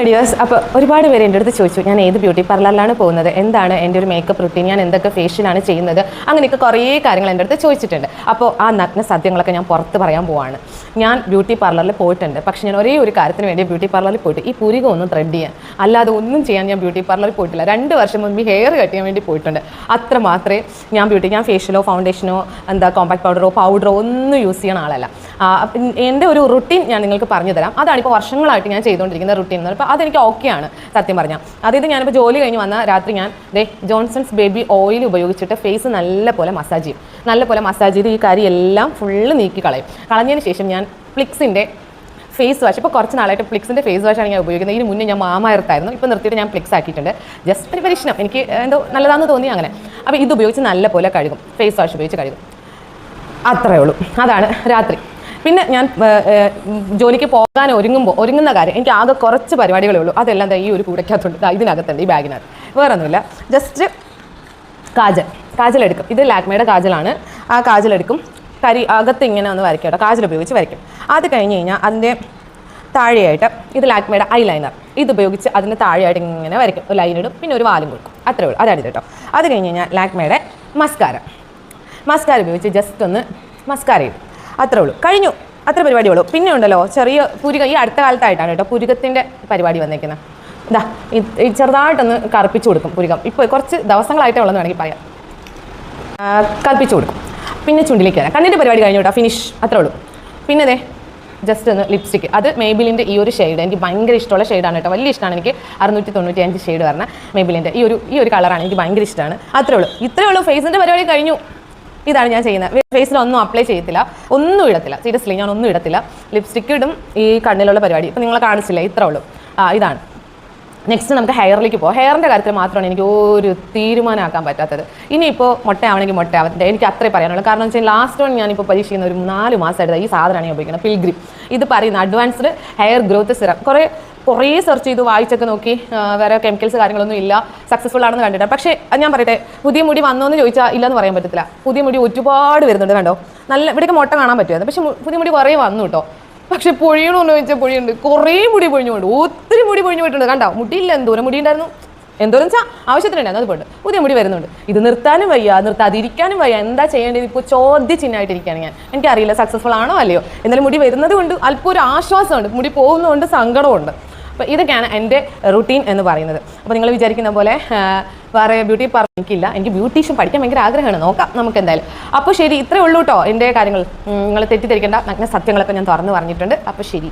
Medias. അപ്പോൾ ഒരുപാട് പേര് എൻ്റെ അടുത്ത് ചോദിച്ചു ഞാൻ ഏത് ബ്യൂട്ടി പാർലറിലാണ് പോകുന്നത്, എന്താണ് എൻ്റെ ഒരു മേക്കപ്പ് റുട്ടീൻ, ഞാൻ എന്തൊക്കെ ഫേഷ്യലാണ് ചെയ്യുന്നത്, അങ്ങനെയൊക്കെ കുറേ കാര്യങ്ങൾ എൻ്റെ അടുത്ത് ചോദിച്ചിട്ടുണ്ട്. അപ്പോൾ ആ നഗ്ന സത്യങ്ങളൊക്കെ ഞാൻ പുറത്ത് പറയാൻ പോവാണ്. ഞാൻ ബ്യൂട്ടി പാർലറിൽ പോയിട്ടുണ്ട്, പക്ഷേ ഞാൻ ഒരേ ഒരു കാര്യത്തിന് വേണ്ടി ബ്യൂട്ടി പാർലറിൽ പോയിട്ട് ഈ പുരികം ഒന്ന് ത്രെഡ് ചെയ്യാൻ, അല്ലാതെ ഒന്നും ചെയ്യാൻ ഞാൻ ബ്യൂട്ടി പാർലറിൽ പോയിട്ടില്ല. 2 വർഷം മുമ്പ് ഹെയർ കട്ട് ചെയ്യാൻ വേണ്ടി പോയിട്ടുണ്ട്. അത്ര മാത്രമേ ഞാൻ ഫേഷ്യലോ ഫൗണ്ടേഷനോ കോമ്പാക്ട് പൗഡറോ ഒന്നും യൂസ് ചെയ്യുന്ന ആളല്ല. എൻ്റെ ഒരു റുട്ടീൻ ഞാൻ നിങ്ങൾക്ക് പറഞ്ഞു തരാം. അതാണിപ്പോൾ വർഷങ്ങളായിട്ട് ഞാൻ ചെയ്തുകൊണ്ടിരിക്കുന്ന റുട്ടീൻ എന്ന് പറയുമ്പോൾ അതെനിക്ക് ഓക്കെയാണ് സത്യം പറഞ്ഞാൽ. അതായത് ഞാനിപ്പോൾ ജോലി കഴിഞ്ഞ് വന്ന രാത്രി ഞാൻ ജോൺസൺസ് ബേബി ഓയിൽ ഉപയോഗിച്ചിട്ട് ഫേസ് നല്ലപോലെ മസാജ് ചെയ്യും. നല്ലപോലെ മസാജ് ചെയ്ത് ഈ കരി എല്ലാം ഫുള്ള് നീക്കി കളഞ്ഞതിന് ശേഷം ഞാൻ ഫ്ലിക്സിൻ്റെ ഫേസ് വാഷ്, ഇപ്പോൾ കുറച്ച് നാളായിട്ട് ഫ്ലിക്സിൻ്റെ ഫേസ് വാഷാണ് ഞാൻ ഉപയോഗിക്കുന്നത്. ഇതിന് മുന്നേ ഞാൻ മാമായർത്തായിരുന്നു, ഇപ്പോൾ നിർത്തിയിട്ട് ഞാൻ ഫ്ലിക്സ് ആക്കിയിട്ടുണ്ട്. ജസ്റ്റ് ഒരു പരീക്ഷണം, എനിക്ക് എന്തോ നല്ലതാണെന്ന് തോന്നി അങ്ങനെ. അപ്പോൾ ഇത് ഉപയോഗിച്ച് നല്ലപോലെ കഴുകും, ഫേസ് വാഷ് ഉപയോഗിച്ച് കഴുകും. അത്രയേ ഉള്ളൂ. അതാണ് രാത്രി. പിന്നെ ഞാൻ ജോലിക്ക് പോകാൻ ഒരുങ്ങുന്ന കാര്യം എനിക്ക് ആകെ കുറച്ച് പരിപാടികളേ ഉള്ളൂ. അതെല്ലാം ഈ ഒരു കൂടയ്ക്കകത്തുണ്ട്, ഇതിനകത്തുണ്ട്, ഈ ബാഗിനകത്ത്. വേറൊന്നുമില്ല. ജസ്റ്റ് കാജലെടുക്കും. ഇത് ലാക്മേയുടെ കാജലാണ്. ആ കാജലെടുക്കും, കരി അകത്ത് ഇങ്ങനെ ഒന്ന് വരയ്ക്കും കേട്ടോ, കാജൽ ഉപയോഗിച്ച് വരയ്ക്കും. അത് കഴിഞ്ഞ് കഴിഞ്ഞാൽ അതിൻ്റെ താഴെയായിട്ട് ഇത് ലാക്മേയുടെ ഐലൈനർ, ഇതുപയോഗിച്ച് അതിൻ്റെ താഴെയായിട്ട് ഇങ്ങനെ വരയ്ക്കും. ഒരു ലൈനിടും, പിന്നെ ഒരു വാലും കൊടുക്കും. അത്രേ ഉള്ളൂ. അതാണ് ഇത് കേട്ടോ. അത് കഴിഞ്ഞ് കഴിഞ്ഞാൽ ലാക്മേയുടെ മസ്കാര ഉപയോഗിച്ച് ജസ്റ്റ് ഒന്ന് മസ്കാര ചെയ്യും. അത്രേ ഉള്ളൂ, കഴിഞ്ഞു. അത്ര പരിപാടിയുള്ളൂ. പിന്നെ ഉണ്ടല്ലോ ചെറിയ പുരികം, ഈ അടുത്ത കാലത്തായിട്ടാണ് കേട്ടോ പുരികത്തിൻ്റെ പരിപാടി വന്നേക്കുന്നത്. ഇതാ ഈ ചെറുതായിട്ടൊന്ന് കറുപ്പിച്ച് കൊടുക്കും പുരികം. ഇപ്പോൾ കുറച്ച് ദിവസങ്ങളായിട്ടേ ഉള്ളതെന്ന് വേണമെങ്കിൽ പറയാം. കറുപ്പിച്ച് കൊടുക്കും. പിന്നെ ചുണ്ടിലേക്ക് വരാം. കണ്ണിൻ്റെ പരിപാടി കഴിഞ്ഞു കേട്ടോ, ഫിനിഷ്. അത്രേ ഉള്ളൂ. പിന്നെ ജസ്റ്റ് ഒന്ന് ലിപ്സ്റ്റിക്ക്, അത് മേബിലിൻ്റെ ഈ ഒരു ഷെയ്ഡ് എനിക്ക് ഭയങ്കര ഇഷ്ടമുള്ള ഷെയ്ഡാണ് കേട്ടോ. വലിയ ഇഷ്ടമാണ് എനിക്ക്. 695 ഷെയ്ഡ് പറഞ്ഞ മേബിലിൻ്റെ ഈ ഒരു കളറാണ് എനിക്ക് ഭയങ്കര ഇഷ്ടമാണ്. അത്രേ ഉള്ളൂ. ഇത്രേ ഉള്ളൂ. ഫേസിൻ്റെ പരിപാടി കഴിഞ്ഞു. ഇതാണ് ഞാൻ ചെയ്യുന്നത്. ഫേസിലൊന്നും അപ്ലൈ ചെയ്യത്തില്ല, ഒന്നും ഇടത്തില്ല. സീരിയസ്ലി ഞാൻ ഒന്നും ഇടത്തില്ല. ലിപ്സ്റ്റിക്ക് ഇടും. ഈ കണ്ണിലുള്ള പരിപാടി ഇപ്പോൾ നിങ്ങളെ കാണിച്ചില്ല, ഇത്രേ ഉള്ളൂ. ഇതാണ്. നെക്സ്റ്റ് നമുക്ക് ഹെയറിലേക്ക് പോകാം. ഹെയറിൻ്റെ കാര്യത്തിൽ മാത്രമാണ് എനിക്ക് ഒരു തീരുമാനമാക്കാൻ പറ്റാത്തത്. ഇനിയിപ്പോൾ മുട്ടയാവണമെങ്കിൽ മുട്ടയാവത്തില്ല, എനിക്ക് അത്രേ പറയാനുള്ളൂ. കാരണം വെച്ചാൽ ലാസ്റ്റ് വൺ ഞാനിപ്പോൾ പരീക്ഷ ചെയ്യുന്ന ഒരു 4 മാസമായിട്ട് ഈ സാധനമാണ് ഞാൻ ഉപയോഗിക്കുന്നത്, പിൽഗ്രിം. ഇത് പറയുന്ന അഡ്വാൻസ്ഡ് ഹെയർ ഗ്രോത്ത് സിറം. കുറേ സെർച്ച് ചെയ്തു, വായിച്ചൊക്കെ നോക്കി, വേറെ കെമിക്കൽസ് കാര്യങ്ങളൊന്നും ഇല്ല, സക്സസ്ഫുൾ ആണെന്ന് കണ്ടിട്ട്. പക്ഷേ ഞാൻ പറയട്ടെ, പുതിയ മുടി വന്നോ എന്ന് ചോദിച്ചാൽ ഇല്ലയെന്ന് പറയാൻ പറ്റത്തില്ല. പുതിയ മുടി ഒരുപാട് വരുന്നുണ്ട് കണ്ടോ. നല്ല ഇവിടേക്ക് മുട്ട കാണാൻ പറ്റുമായിരുന്നു, പക്ഷേ പുതിയ മുടി കുറേ വന്നു കേട്ടോ. പക്ഷെ പൊഴിയണമെന്ന് ചോദിച്ചാൽ പൊഴിയുണ്ട്, കുറേ മുടി പൊഴിഞ്ഞുകൊണ്ട്, ഒത്തിരി മുടി പൊഴിഞ്ഞു പോയിട്ടുണ്ട്. കണ്ടോ, മുടിയില്ല, എന്തോരം മുടി ഉണ്ടായിരുന്നു, എന്തോരം വെച്ചാൽ ആവശ്യത്തിനുണ്ടായിരുന്നു. അത് പോയിട്ട് പുതിയ മുടി വരുന്നുണ്ട്. ഇത് നിർത്താനും വയ്യ, നിർത്താതിരിക്കാനും വയ്യ. എന്താ ചെയ്യേണ്ടത്? ഇപ്പോൾ ചോദ്യചിഹ്നമായിട്ടിരിക്കുകയാണ് ഞാൻ. എനിക്കറിയില്ല സക്സസ്ഫുൾ ആണോ അല്ലയോ. എന്നാലും മുടി വരുന്നത് കൊണ്ട് അല്പം ഒരു ആശ്വാസമുണ്ട്, മുടി പോകുന്നതുകൊണ്ട് സങ്കടമുണ്ട്. അപ്പോൾ ഇതൊക്കെയാണ് എൻ്റെ റുട്ടീൻ എന്ന് പറയുന്നത്. അപ്പോൾ നിങ്ങൾ വിചാരിക്കുന്ന പോലെ വേറെ ബ്യൂട്ടി പാർലർ എനിക്കില്ല. എനിക്ക് ബ്യൂട്ടീഷ്യൻ പഠിക്കാൻ ഭയങ്കര ആഗ്രഹമാണ്, നോക്കാം നമുക്ക് എന്തായാലും. അപ്പോൾ ശരി, ഇത്രയേ ഉള്ളൂ കേട്ടോ എൻ്റെ കാര്യങ്ങൾ. നിങ്ങൾ തെറ്റിദ്ധരിക്കേണ്ട, നഗ്ന സത്യങ്ങളൊക്കെ ഞാൻ തുറന്ന് പറഞ്ഞിട്ടുണ്ട്. അപ്പോൾ ശരി.